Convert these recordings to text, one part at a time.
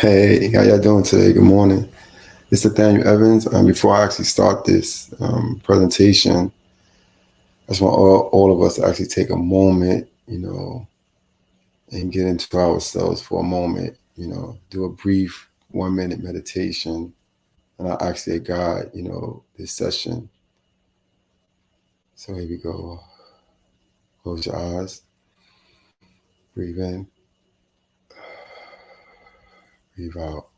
Hey, how y'all doing today? Good morning. It's Nathaniel Evans. Before I actually start this presentation, I just want all of us to actually take a moment, and get into ourselves for a moment, do a brief 1 minute meditation. And I'll actually guide, this session. So here we go. Close your eyes, breathe in, breathe out,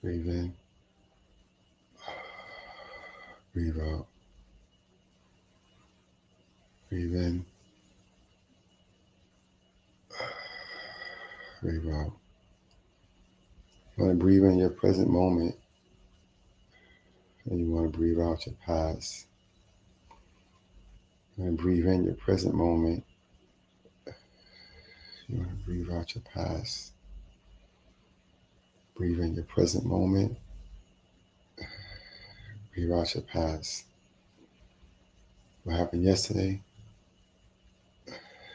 breathe in, breathe out, breathe in, breathe out. You want to breathe in your present moment, and you want to breathe out your past. You want to breathe in your present moment. You want to breathe out your past. Breathe in your present moment. Breathe out your past. What happened yesterday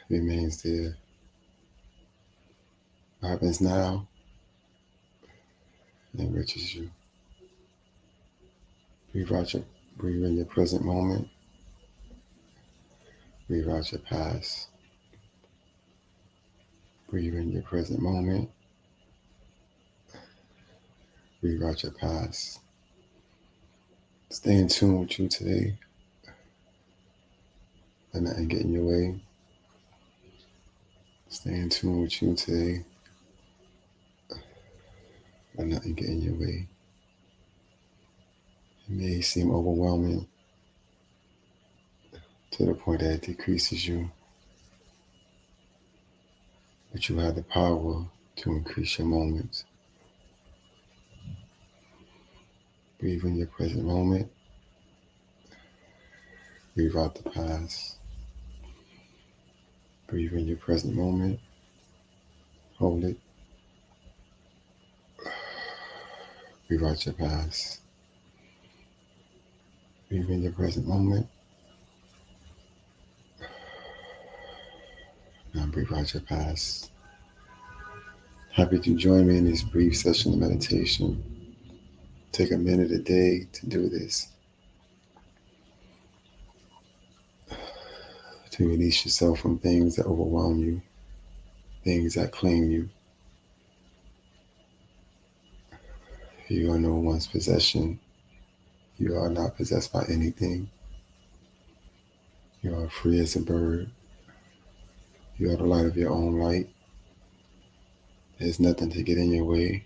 remains there. What happens now enriches you. Breathe out your breathe in your present moment. Breathe out your past. Breathe in your present moment. Breathe out your past. Stay in tune with you today. Let nothing get in your way. Stay in tune with you today. Let nothing get in your way. It may seem overwhelming to the point that it decreases you, but you have the power to increase your moments. Breathe in your present moment. Breathe out the past. Breathe in your present moment. Hold it. Breathe out your past. Breathe in your present moment. Now breathe out your past. Happy to join me in this brief session of meditation. Take a minute a day to do this, to release yourself from things that overwhelm you, things that claim you. You are no one's possession. You are not possessed by anything. You are free as a bird. You are the light of your own light. There's nothing to get in your way,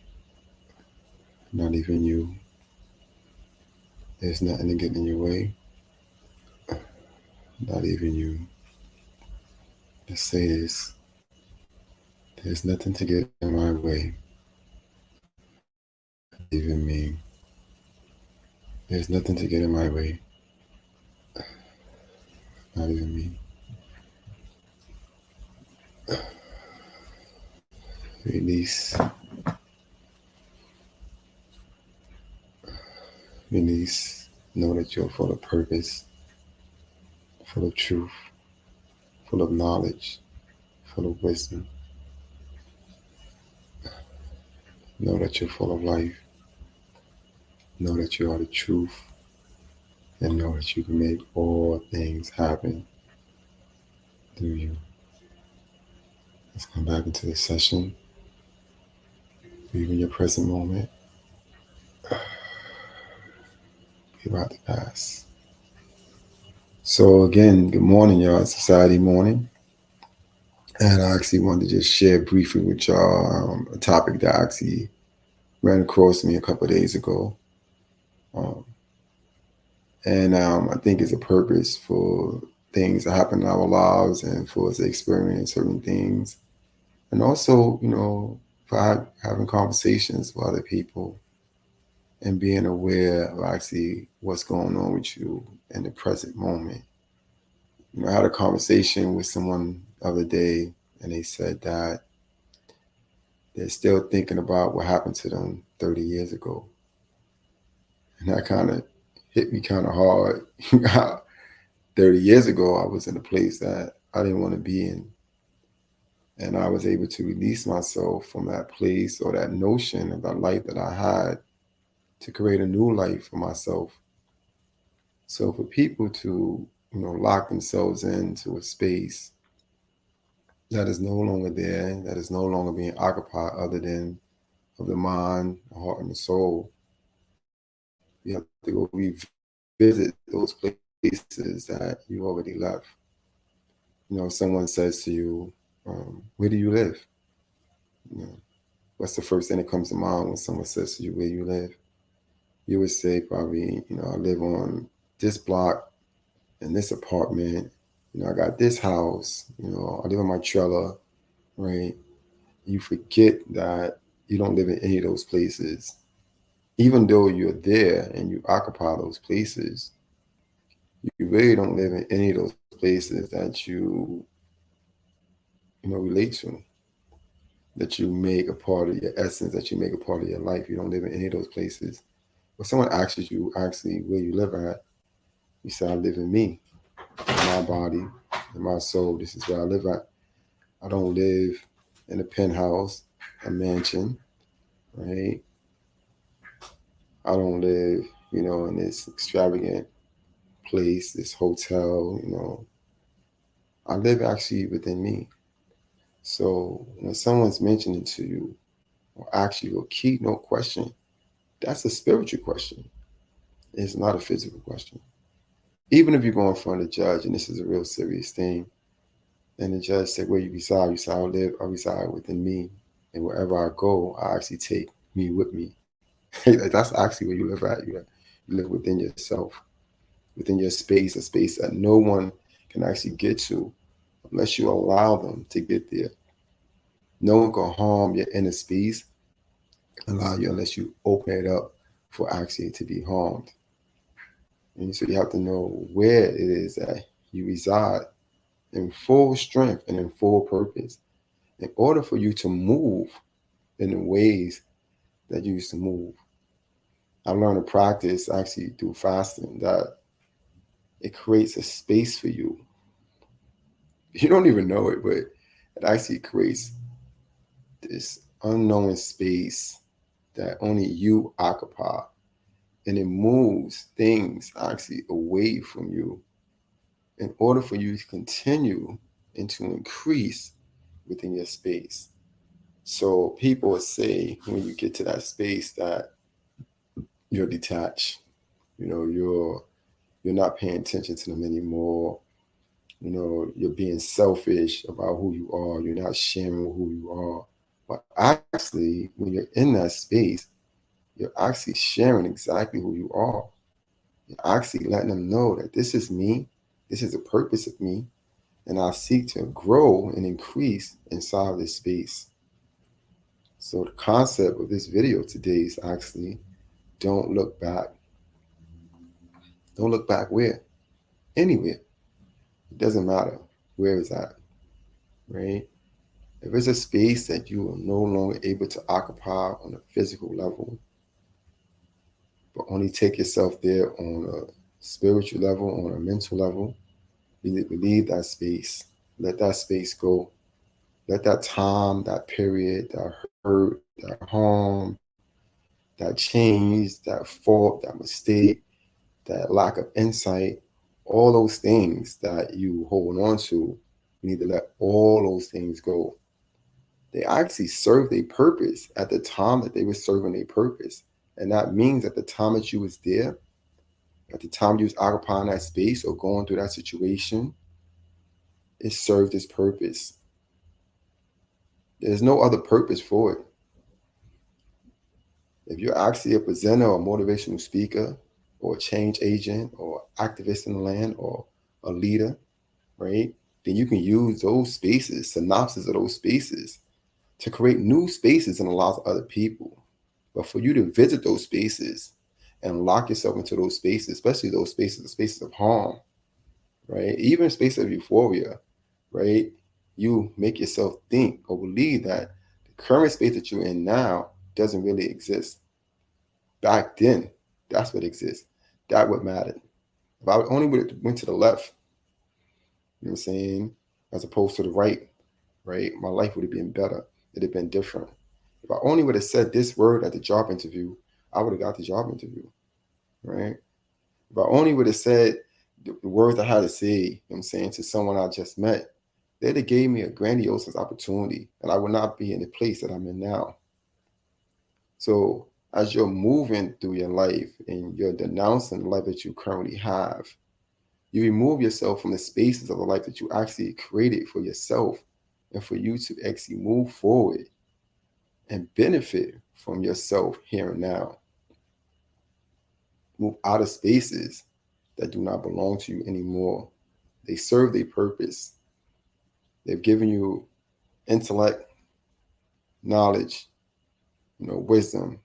not even you. There's nothing to get in your way, not even you. Let's say this. There's nothing to get in my way, not even me. There's nothing to get in my way, not even me. Release. Release. Know that you're full of purpose, full of truth, full of knowledge, full of wisdom. Know that you're full of life. Know that you are the truth. And know that you can make all things happen through you. Let's come back into the session. Breathe in your present moment. Breathe out the past. So again, good morning, y'all. It's Society morning. And I actually wanted to just share briefly with y'all a topic that actually ran across me a couple of days ago. And I think it's a purpose for things that happen in our lives and for us to experience certain things. And also, for having conversations with other people and being aware of actually what's going on with you in the present moment. I had a conversation with someone the other day, and they said that they're still thinking about what happened to them 30 years ago. And that kind of hit me kind of hard. 30 years ago, I was in a place that I didn't want to be in. And I was able to release myself from that place or that notion of that life that I had to create a new life for myself. So for people to, lock themselves into a space that is no longer there, that is no longer being occupied other than of the mind, the heart, and the soul, you have to go revisit those places that you already left. Someone says to you, where do you live? You know, what's the first thing that comes to mind when someone says to you, where you live? You would say probably, I live on this block in this apartment. I got this house. I live in my trailer, right? You forget that you don't live in any of those places. Even though you're there and you occupy those places, you really don't live in any of those places that relate to, that you make a part of your essence, that you make a part of your life. You don't live in any of those places. When someone asks you actually where you live at, you say, I live in me, in my body, in my soul. This is where I live at. I don't live in a penthouse, a mansion, right? I don't live, in this extravagant place, this hotel. I live actually within me. So when someone's mentioning to you or asks you a key, no question, that's a spiritual question. It's not a physical question. Even if you go in front of the judge and this is a real serious thing, and the judge said, where you reside, you say, I reside within me. And wherever I go, I actually take me with me. That's actually where you live at. You live within yourself, within your space, a space that no one can actually get to unless you allow them to get there. No one can harm your inner space, allow you unless you open it up for actually to be harmed. And so you have to know where it is that you reside in full strength and in full purpose in order for you to move in the ways that you used to move. I learned a practice actually through fasting that it creates a space for you. You don't even know it, but it actually creates this unknown space that only you occupy. And it moves things actually away from you in order for you to continue and to increase within your space. So people say when you get to that space that you're detached, you're not paying attention to them anymore. You're being selfish about who you are. You're not sharing who you are. But actually, when you're in that space, you're actually sharing exactly who you are. You're actually letting them know that this is me. This is the purpose of me. And I seek to grow and increase inside of this space. So the concept of this video today is actually don't look back. Don't look back where? Anywhere. It doesn't matter where it's at, right? If it's a space that you are no longer able to occupy on a physical level, but only take yourself there on a spiritual level, on a mental level, leave that space. Let that space go. Let that time, that period, that hurt, that harm, that change, that fault, that mistake, that lack of insight, all those things that you hold on to, you need to let all those things go. They actually served a purpose at the time that they were serving a purpose. And that means at the time that you was there, at the time you was occupying that space or going through that situation, it served its purpose. There's no other purpose for it. If you're actually a presenter or a motivational speaker or a change agent or activist in the land or a leader, right? Then you can use those spaces, synopsis of those spaces, to create new spaces in the lives of other people. But for you to visit those spaces and lock yourself into those spaces, especially those spaces, the spaces of harm, right? Even spaces of euphoria, right? You make yourself think or believe that the current space that you're in now doesn't really exist. Back then, that's what exists. That what mattered. If I only went to the left, you know what I'm saying, as opposed to the right, right? My life would have been better. It'd have been different. If I only would have said this word at the job interview, I would have got the job interview, right? If I only would have said the words I had to say, you know what I'm saying, to someone I just met, they'd have gave me a grandiose opportunity, and I would not be in the place that I'm in now. So as you're moving through your life and you're denouncing the life that you currently have, you remove yourself from the spaces of the life that you actually created for yourself and for you to actually move forward and benefit from yourself here and now. Move out of spaces that do not belong to you anymore. They serve their purpose. They've given you intellect, knowledge, wisdom.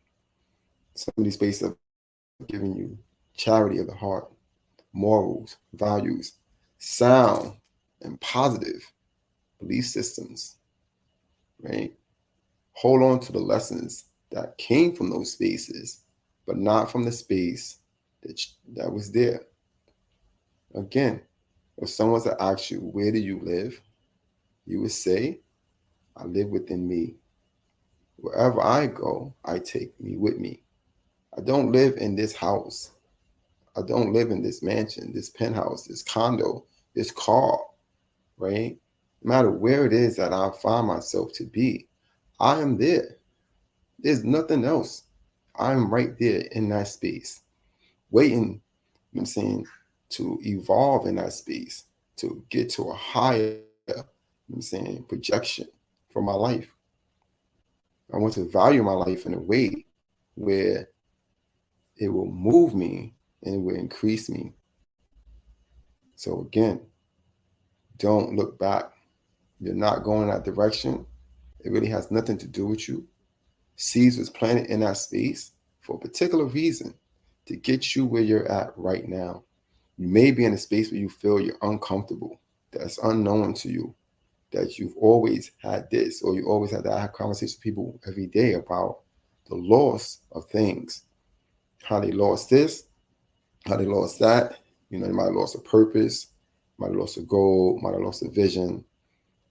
Some of these spaces have given you charity of the heart, morals, values, sound, and positive belief systems, right? Hold on to the lessons that came from those spaces, but not from the space that was there. Again, if someone to ask you, where do you live? You would say, I live within me. Wherever I go, I take me with me. I don't live in this house. I don't live in this mansion, this penthouse, this condo, this car, right? No matter where it is that I find myself to be, I am there. There's nothing else. I'm right there in that space, waiting, I'm saying, to evolve in that space, to get to a higher, I'm saying, projection for my life. I want to value my life in a way where it will move me and it will increase me. So again, don't look back. You're not going that direction. It really has nothing to do with you. Seeds was planted in that space for a particular reason to get you where you're at right now. You may be in a space where you feel you're uncomfortable, that's unknown to you, that you've always had this, or you always had to have conversations with people every day about the loss of things, how they lost this, how they lost that. They might have lost a purpose, might have lost a goal, might have lost a vision,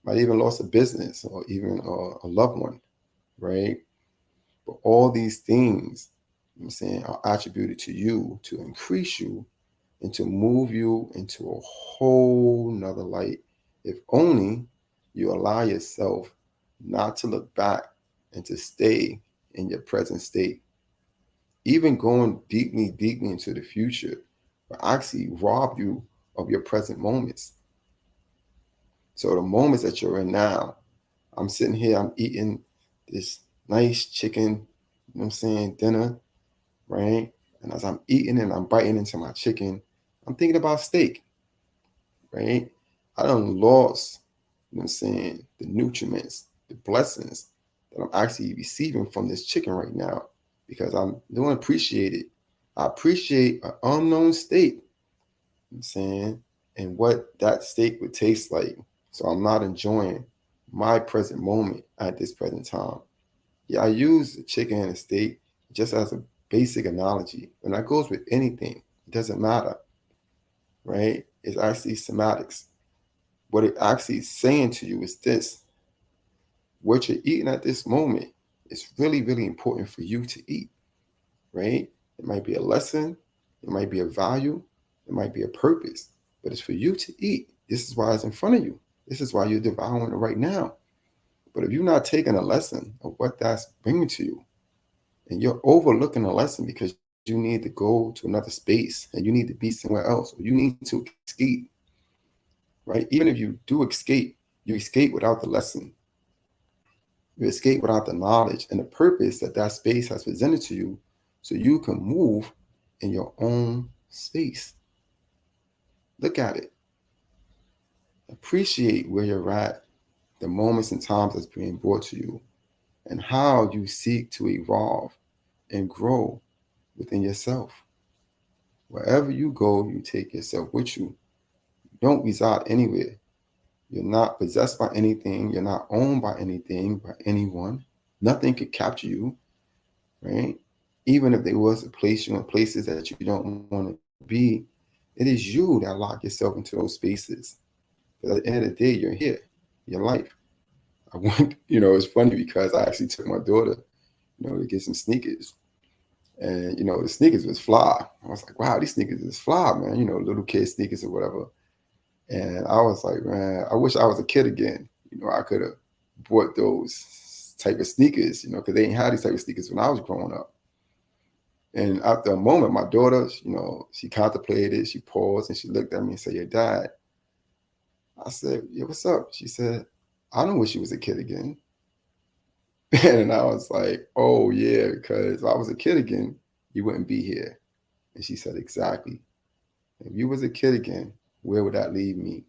might even lost a business or even a loved one, right? But all these things, I'm saying, are attributed to you to increase you and to move you into a whole nother light. If only you allow yourself not to look back and to stay in your present state. Even going deeply, deeply into the future will actually rob you of your present moments. So the moments that you're in now, I'm sitting here, I'm eating this nice chicken, I'm saying, dinner, right? And as I'm eating and I'm biting into my chicken, I'm thinking about steak, right? I done lost, I'm saying, the nutriments, the blessings that I'm actually receiving from this chicken right now because I don't appreciate it. I appreciate an unknown state, I'm saying, and what that steak would taste like. So I'm not enjoying my present moment at this present time. Yeah, I use the chicken and the steak just as a basic analogy, and that goes with anything. It doesn't matter, right? It's actually semantics. What it actually is saying to you is this: what you're eating at this moment is really, really important for you to eat, right? It might be a lesson, it might be a value, it might be a purpose, but it's for you to eat. This is why it's in front of you. This is why you're devouring it right now. But if you're not taking a lesson of what that's bringing to you, and you're overlooking a lesson because you need to go to another space and you need to be somewhere else, or you need to escape, right? Even if you do escape, you escape without the lesson. You escape without the knowledge and the purpose that that space has presented to you so you can move in your own space. Look at it. Appreciate where you're at, the moments and times that's being brought to you, and how you seek to evolve and grow within yourself. Wherever you go, you take yourself with you. You don't reside anywhere. You're not possessed by anything. You're not owned by anything, by anyone. Nothing could capture you, right? Even if there was a place you in places that you don't want to be, it is you that lock yourself into those spaces. Because at the end of the day, you're here, your life. went, it's funny because I actually took my daughter, to get some sneakers. And, the sneakers was fly. I was like, wow, these sneakers is fly, man, little kid sneakers or whatever. And I was like, man, I wish I was a kid again. I could have bought those type of sneakers, because they ain't had these type of sneakers when I was growing up. And after a moment, my daughter, she contemplated, she paused, and she looked at me and said, "Your dad." I said, "Yeah, what's up?" She said, "I don't wish you was a kid again." And I was like, "Oh, yeah, because if I was a kid again, you wouldn't be here." And she said, "Exactly. If you was a kid again, where would that leave me?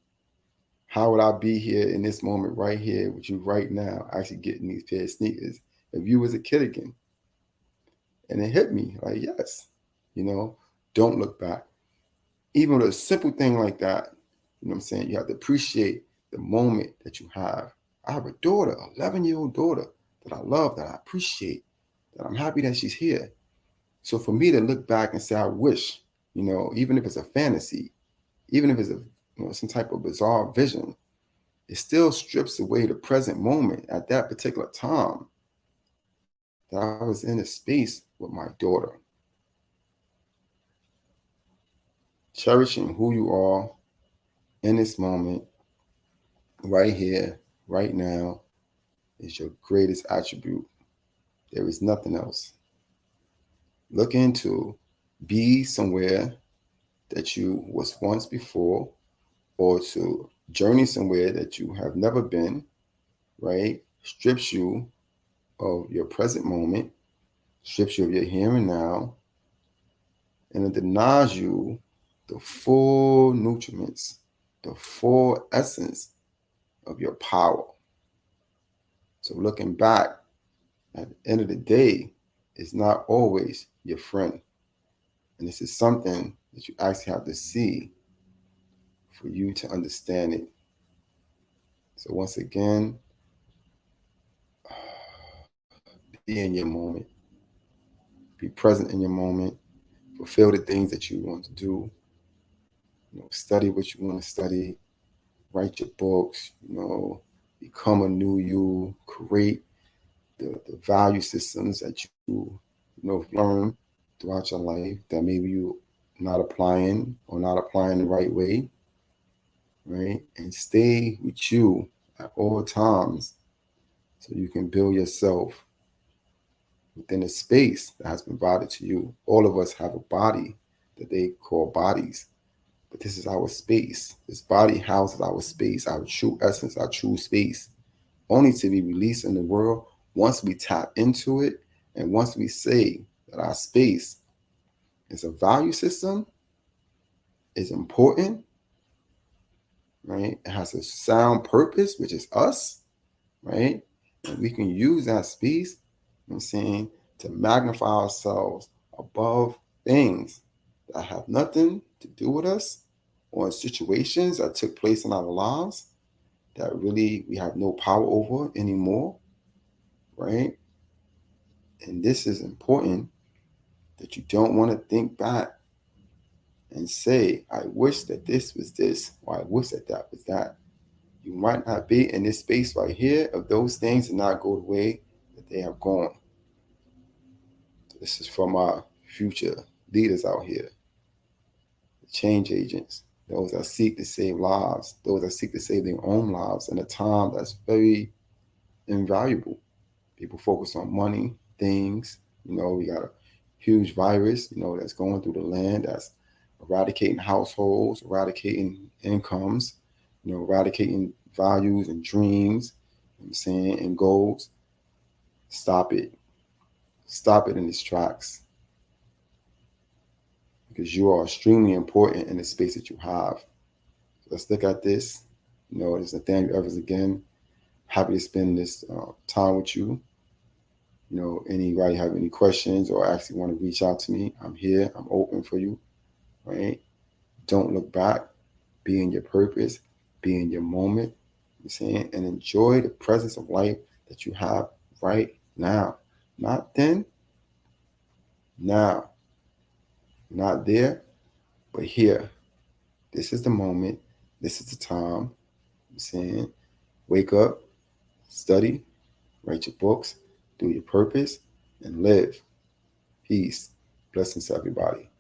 How would I be here in this moment right here with you right now, actually getting these pair of sneakers if you was a kid again?" And it hit me like, yes, don't look back. Even with a simple thing like that, what I'm saying? You have to appreciate the moment that you have. I have a daughter, 11-year-old daughter that I love, that I appreciate, that I'm happy that she's here. So for me to look back and say, I wish, even if it's a fantasy, even if it's some type of bizarre vision, it still strips away the present moment at that particular time that I was in a space with my daughter. Cherishing who you are in this moment, right here, right now, is your greatest attribute. There is nothing else. Look into be somewhere that you was once before, or to journey somewhere that you have never been, right? Strips you of your present moment, strips you of your here and now, and it denies you the full nutriments, the full essence of your power. So looking back, at the end of the day, is not always your friend. And this is something that you actually have to see for you to understand it. So once again, be in your moment. Be present in your moment. Fulfill the things that you want to do. Study what you want to study. Write your books. Become a new you. Create the value systems that you learn throughout your life that maybe you not applying or not applying the right way, right? And stay with you at all times so you can build yourself within a space that has been provided to you. All of us have a body that they call bodies, but this is our space. This body houses our space, our true essence, our true space, only to be released in the world once we tap into it and once we say that our space is a value system, is important, right? It has a sound purpose, which is us, right? And we can use that space, I'm saying, to magnify ourselves above things that have nothing to do with us, or situations that took place in our lives that really we have no power over anymore, right? And this is important, that you don't want to think back and say, I wish that this was this, or I wish that that was that. You might not be in this space right here of those things and not go the way that they have gone. This is from our future leaders out here, the change agents, those that seek to save lives, those that seek to save their own lives in a time that's very invaluable. People focus on money, things. We got a huge virus, that's going through the land, that's eradicating households, eradicating incomes, eradicating values and dreams, I'm saying, and goals. Stop it. Stop it in its tracks. Because you are extremely important in the space that you have. So let's look at this. It's Nathaniel Evers again. Happy to spend this time with you. Anybody have any questions or actually want to reach out to me, I'm here. I'm open for you, right? Don't look back. Be in your purpose. Be in your moment. I'm saying, and enjoy the presence of life that you have right now. Not then, now. Not there, but here. This is the moment. This is the time. I'm saying, wake up, study, write your books, do your purpose, and live. Peace. Blessings to everybody.